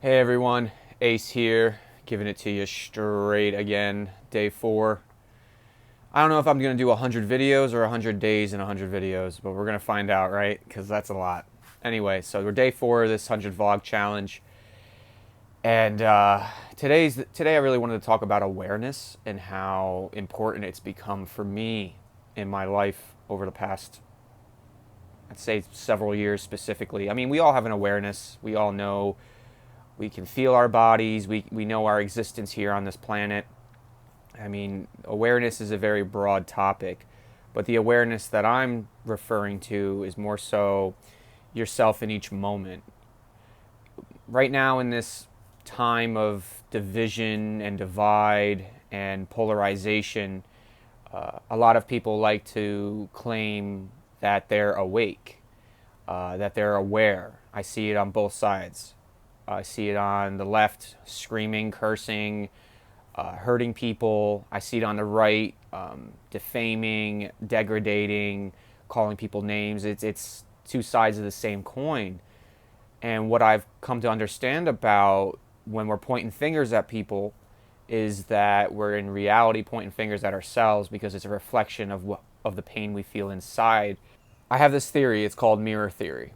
Hey everyone, Ace here, giving it to you straight again, day 4. I don't know if I'm going to do 100 videos or 100 days and 100 videos, but we're going to find out, right? Because that's a lot. Anyway, so we're day 4 of this 100 vlog challenge. And today I really wanted to talk about awareness and how important it's become for me in my life over the past, I'd say, several years specifically. I mean, we all have an awareness. We all know. We can feel our bodies. We know our existence here on this planet. I mean, awareness is a very broad topic, but the awareness that I'm referring to is more so yourself in each moment. Right now, in this time of division and divide and polarization, a lot of people like to claim that they're awake, that they're aware. I see it on both sides. I see it on the left, screaming, cursing, hurting people. I see it on the right, defaming, degrading, calling people names. It's two sides of the same coin. And what I've come to understand about when we're pointing fingers at people is that we're in reality pointing fingers at ourselves because it's a reflection of the pain we feel inside. I have this theory. It's called mirror theory.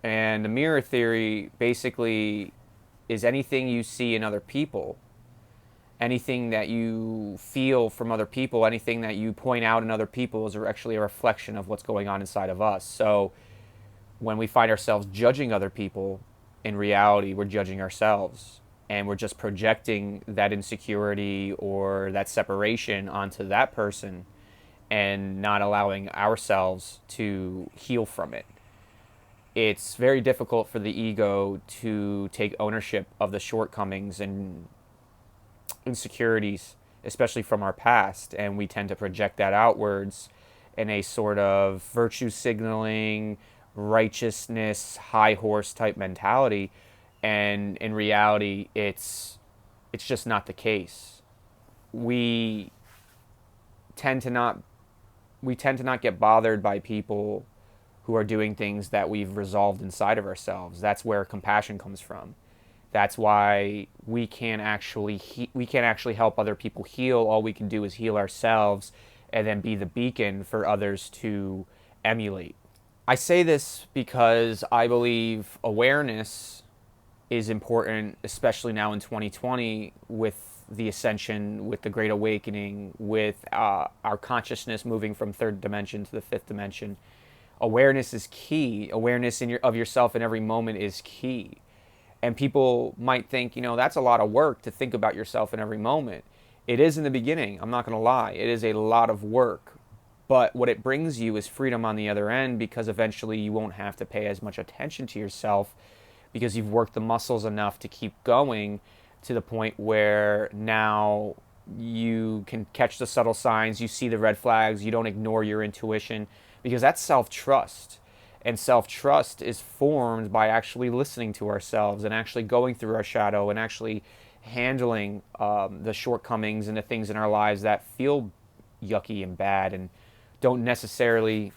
And the mirror theory basically is anything you see in other people, anything that you feel from other people, anything that you point out in other people is actually a reflection of what's going on inside of us. So when we find ourselves judging other people, in reality, we're judging ourselves. And we're just projecting that insecurity or that separation onto that person and not allowing ourselves to heal from it. It's very difficult for the ego to take ownership of the shortcomings and insecurities, especially from our past, and we tend to project that outwards in a sort of virtue signaling, righteousness, high horse type mentality, and in reality, it's just not the case. We tend to not we tend to not get bothered by people who are doing things that we've resolved inside of ourselves. That's where compassion comes from. That's why we can't actually help other people heal. All we can do is heal ourselves and then be the beacon for others to emulate. I say this because I believe awareness is important, especially now in 2020 with the Ascension, with the Great Awakening, with our consciousness moving from third dimension to the fifth dimension. Awareness is key. Awareness of yourself in every moment is key. And people might think, that's a lot of work to think about yourself in every moment. It is in the beginning. I'm not going to lie. It is a lot of work. But what it brings you is freedom on the other end, because eventually you won't have to pay as much attention to yourself because you've worked the muscles enough to keep going to the point where now you can catch the subtle signs, you see the red flags, you don't ignore your intuition, because that's self-trust. And self-trust is formed by actually listening to ourselves and actually going through our shadow and actually handling the shortcomings and the things in our lives that feel yucky and bad and don't necessarily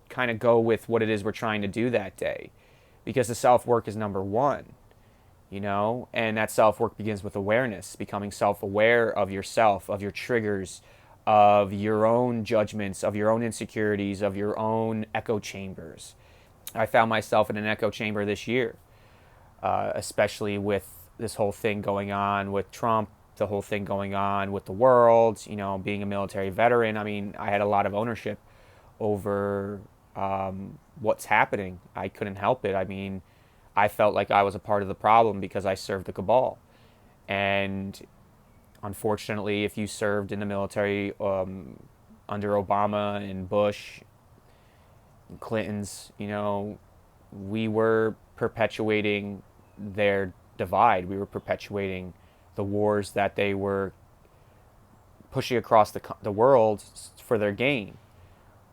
kind of go with what it is we're trying to do that day. Because the self-work is number one, and that self-work begins with awareness, becoming self-aware of yourself, of your triggers, of your own judgments, of your own insecurities, of your own echo chambers. I found myself in an echo chamber this year, especially with this whole thing going on with Trump, the whole thing going on with the world, being a military veteran. I mean, I had a lot of ownership over what's happening. I couldn't help it. I mean, I felt like I was a part of the problem because I served the cabal. And unfortunately, if you served in the military under Obama and Bush and Clinton's, we were perpetuating their divide. We were perpetuating the wars that they were pushing across the world for their gain.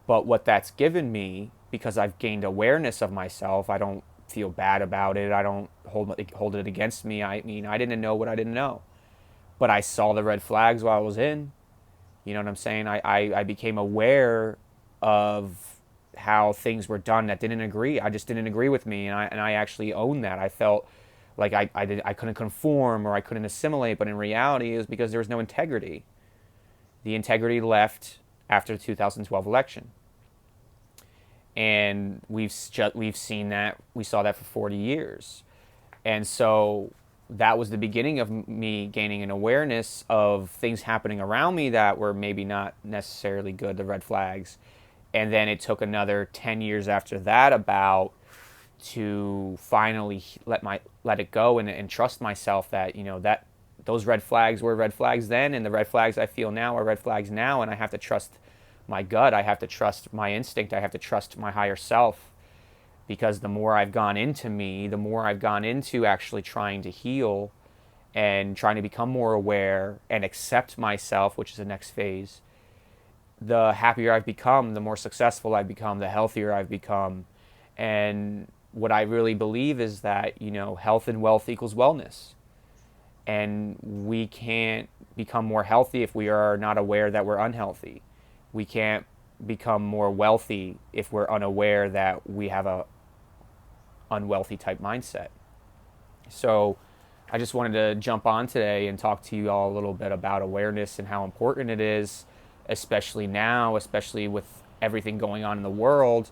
But what that's given me, because I've gained awareness of myself, I don't feel bad about it. I don't hold it against me. I mean, I didn't know what I didn't know. But I saw the red flags while I was in. You know what I'm saying? I became aware of how things were done that didn't agree. I just didn't agree with me, and I actually owned that. I felt like I couldn't conform or I couldn't assimilate, but in reality, it was because there was no integrity. The integrity left after the 2012 election, and we've seen that. We saw that for 40 years, and so that was the beginning of me gaining an awareness of things happening around me that were maybe not necessarily good, the red flags. And then it took another 10 years after that about to finally let it go and trust myself that, that those red flags were red flags then, and the red flags I feel now are red flags now, and I have to trust my gut. I have to trust my instinct. I have to trust my higher self, because the more I've gone into me, the more I've gone into actually trying to heal and trying to become more aware and accept myself, which is the next phase, the happier I've become, the more successful I've become, the healthier I've become. And what I really believe is that, health and wealth equals wellness. And we can't become more healthy if we are not aware that we're unhealthy. We can't become more wealthy if we're unaware that we have a unwealthy type mindset. So I just wanted to jump on today and talk to you all a little bit about awareness and how important it is, especially now, especially with everything going on in the world,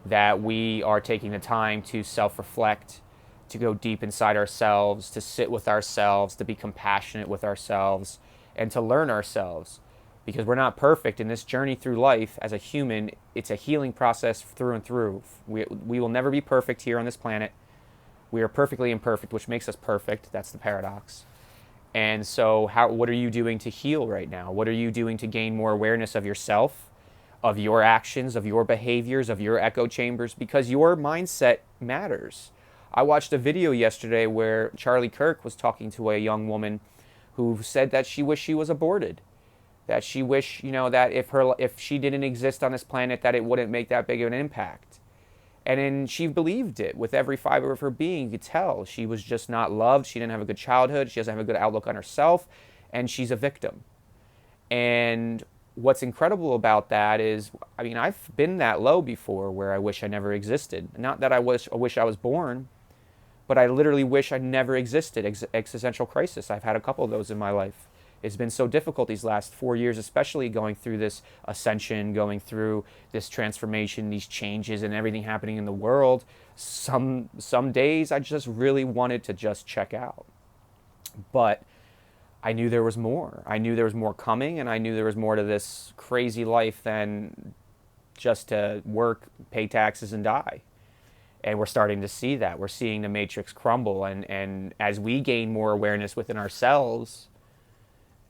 that we are taking the time to self-reflect, to go deep inside ourselves, to sit with ourselves, to be compassionate with ourselves, and to learn ourselves. Because we're not perfect in this journey through life as a human. It's a healing process through and through. We will never be perfect here on this planet. We are perfectly imperfect, which makes us perfect. That's the paradox. And so what are you doing to heal right now? What are you doing to gain more awareness of yourself, of your actions, of your behaviors, of your echo chambers? Because your mindset matters. I watched a video yesterday where Charlie Kirk was talking to a young woman who said that she wished she was aborted. That she wished, that if she didn't exist on this planet, that it wouldn't make that big of an impact. And then she believed it with every fiber of her being. You could tell she was just not loved. She didn't have a good childhood. She doesn't have a good outlook on herself. And she's a victim. And what's incredible about that is, I've been that low before where I wish I never existed. Not that I wish I was born, but I literally wish I never existed. Existential crisis. I've had a couple of those in my life. It's been so difficult these last 4 years, especially going through this ascension, going through this transformation, these changes and everything happening in the world. Some days I just really wanted to just check out. But I knew there was more. I knew there was more coming, and I knew there was more to this crazy life than just to work, pay taxes, and die. And we're starting to see that. We're seeing the matrix crumble. And as we gain more awareness within ourselves,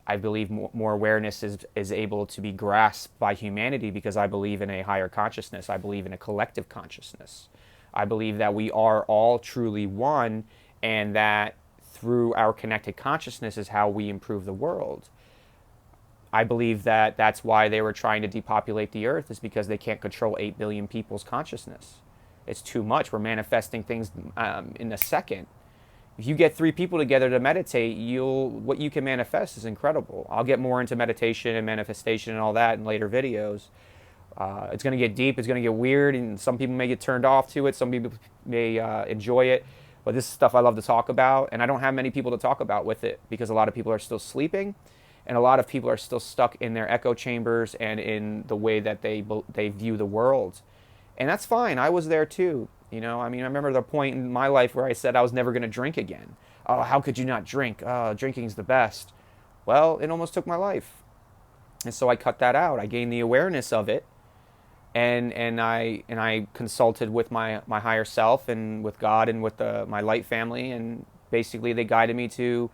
I believe more awareness is able to be grasped by humanity, because I believe in a higher consciousness. I believe in a collective consciousness. I believe that we are all truly one, and that through our connected consciousness is how we improve the world. I believe that that's why they were trying to depopulate the earth, is because they can't control 8 billion people's consciousness. It's too much. We're manifesting things in a second. If you get 3 people together to meditate, what you can manifest is incredible. I'll get more into meditation and manifestation and all that in later videos. It's going to get deep. It's going to get weird, and some people may get turned off to it. Some people may enjoy it. But this is stuff I love to talk about, and I don't have many people to talk about with it, because a lot of people are still sleeping, and a lot of people are still stuck in their echo chambers and in the way that they view the world. And that's fine. I was there too. I remember the point in my life where I said I was never going to drink again. Oh, how could you not drink? Oh, drinking's the best. Well, it almost took my life. And so I cut that out. I gained the awareness of it. And I consulted with my higher self and with God and with my light family. And basically they guided me to,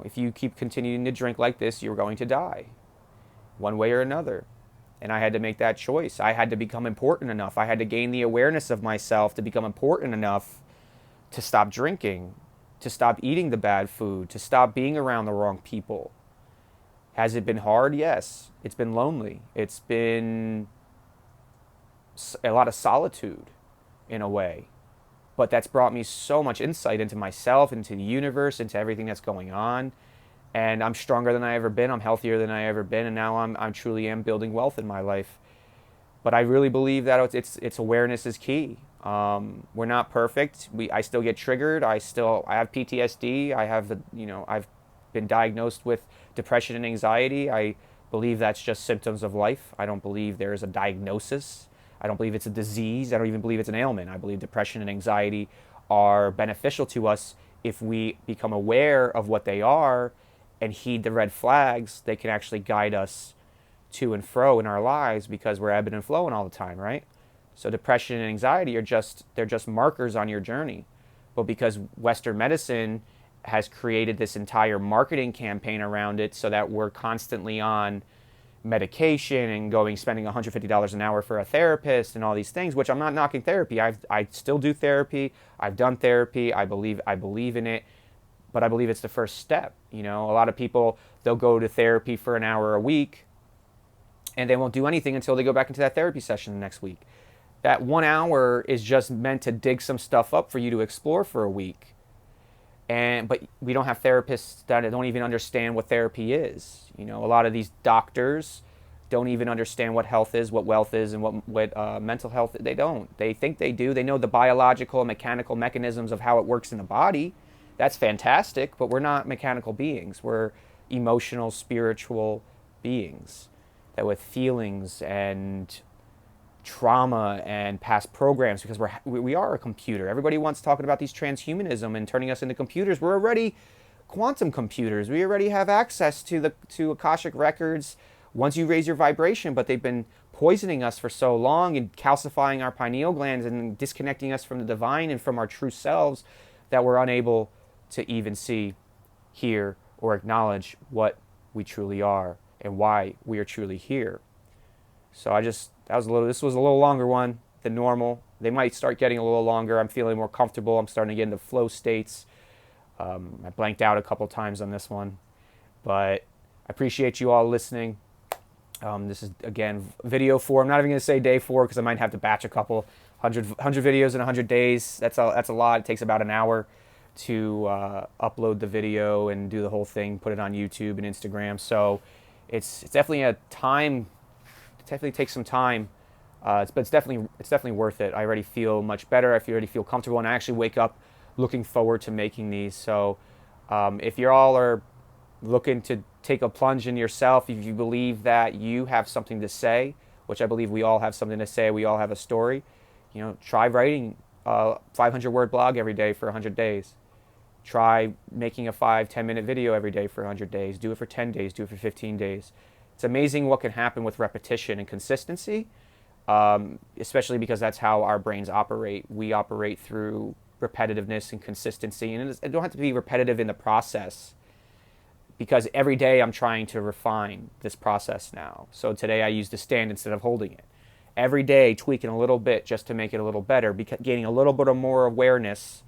if you keep continuing to drink like this, you're going to die one way or another. And I had to make that choice. I had to become important enough. I had to gain the awareness of myself to become important enough to stop drinking, to stop eating the bad food, to stop being around the wrong people. Has it been hard? Yes. It's been lonely. It's been a lot of solitude in a way. But that's brought me so much insight into myself, into the universe, into everything that's going on. And I'm stronger than I ever been. I'm healthier than I ever been. And now I'm truly am building wealth in my life. But I really believe that it's awareness is key. We're not perfect. I still get triggered. I have PTSD. I've been diagnosed with depression and anxiety. I believe that's just symptoms of life. I don't believe there is a diagnosis. I don't believe it's a disease. I don't even believe it's an ailment. I believe depression and anxiety are beneficial to us if we become aware of what they are and heed the red flags. They can actually guide us to and fro in our lives because we're ebbing and flowing all the time, right? So depression and anxiety they're just markers on your journey. But because Western medicine has created this entire marketing campaign around it so that we're constantly on medication and spending $150 an hour for a therapist and all these things, which I'm not knocking therapy. I still do therapy. I've done therapy. I believe in it, but I believe it's the first step. A lot of people, they'll go to therapy for an hour a week and they won't do anything until they go back into that therapy session the next week. That 1 hour is just meant to dig some stuff up for you to explore for a week. But we don't have therapists that don't even understand what therapy is. A lot of these doctors don't even understand what health is, what wealth is, and what mental health. They don't. They think they do. They know the biological and mechanical mechanisms of how it works in the body. That's fantastic, but we're not mechanical beings. We're emotional, spiritual beings that with feelings and trauma and past programs, because we are a computer. Everybody wants talking about these transhumanism and turning us into computers. We're already quantum computers. We already have access to Akashic records once you raise your vibration, but they've been poisoning us for so long and calcifying our pineal glands and disconnecting us from the divine and from our true selves that we're unable to even see, hear, or acknowledge what we truly are and why we are truly here. So this was a little longer one than normal. They might start getting a little longer. I'm feeling more comfortable. I'm starting to get into flow states. I blanked out a couple times on this one, but I appreciate you all listening. This is, again, video 4. I'm not even going to say day 4 because I might have to batch a couple 100 videos in 100 days. That's a lot. It takes about an hour to upload the video and do the whole thing, put it on YouTube and Instagram. So it's definitely a time. It definitely takes some time, but it's definitely worth it. I already feel much better. I already feel comfortable, and I actually wake up looking forward to making these. So if you all are looking to take a plunge in yourself, if you believe that you have something to say, which I believe we all have something to say, we all have a story, try writing a 500-word blog every day for 100 days. Try making a 5-10 minute video every day for 100 days. Do it for 10 days. Do it for 15 days. It's amazing what can happen with repetition and consistency, especially because that's how our brains operate. We operate through repetitiveness and consistency, and it don't have to be repetitive in the process, because every day I'm trying to refine this process now. So today I use the stand instead of holding it. Every day tweaking a little bit just to make it a little better, gaining a little bit of more awareness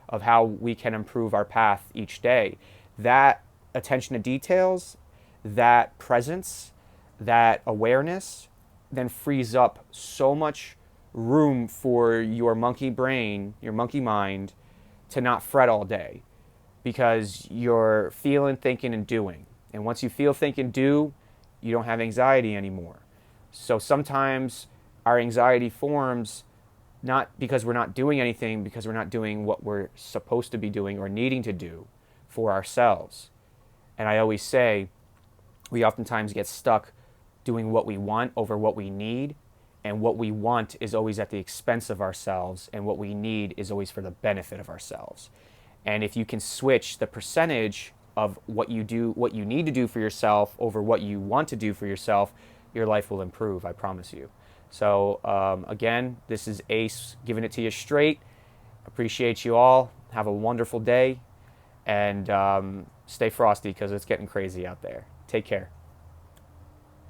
of how we can improve our path each day. That attention to details, that presence, that awareness then frees up so much room for your monkey brain, your monkey mind, to not fret all day, because you're feeling, thinking, and doing. And once you feel, think, and do, you don't have anxiety anymore. So sometimes our anxiety forms not because we're not doing anything, because we're not doing what we're supposed to be doing or needing to do for ourselves. And I always say, we oftentimes get stuck doing what we want over what we need, and what we want is always at the expense of ourselves, and what we need is always for the benefit of ourselves. And if you can switch the percentage of what you need to do for yourself over what you want to do for yourself, your life will improve, I promise you. So again, this is Ace giving it to you straight. Appreciate you all. Have a wonderful day, and stay frosty because it's getting crazy out there. Take care.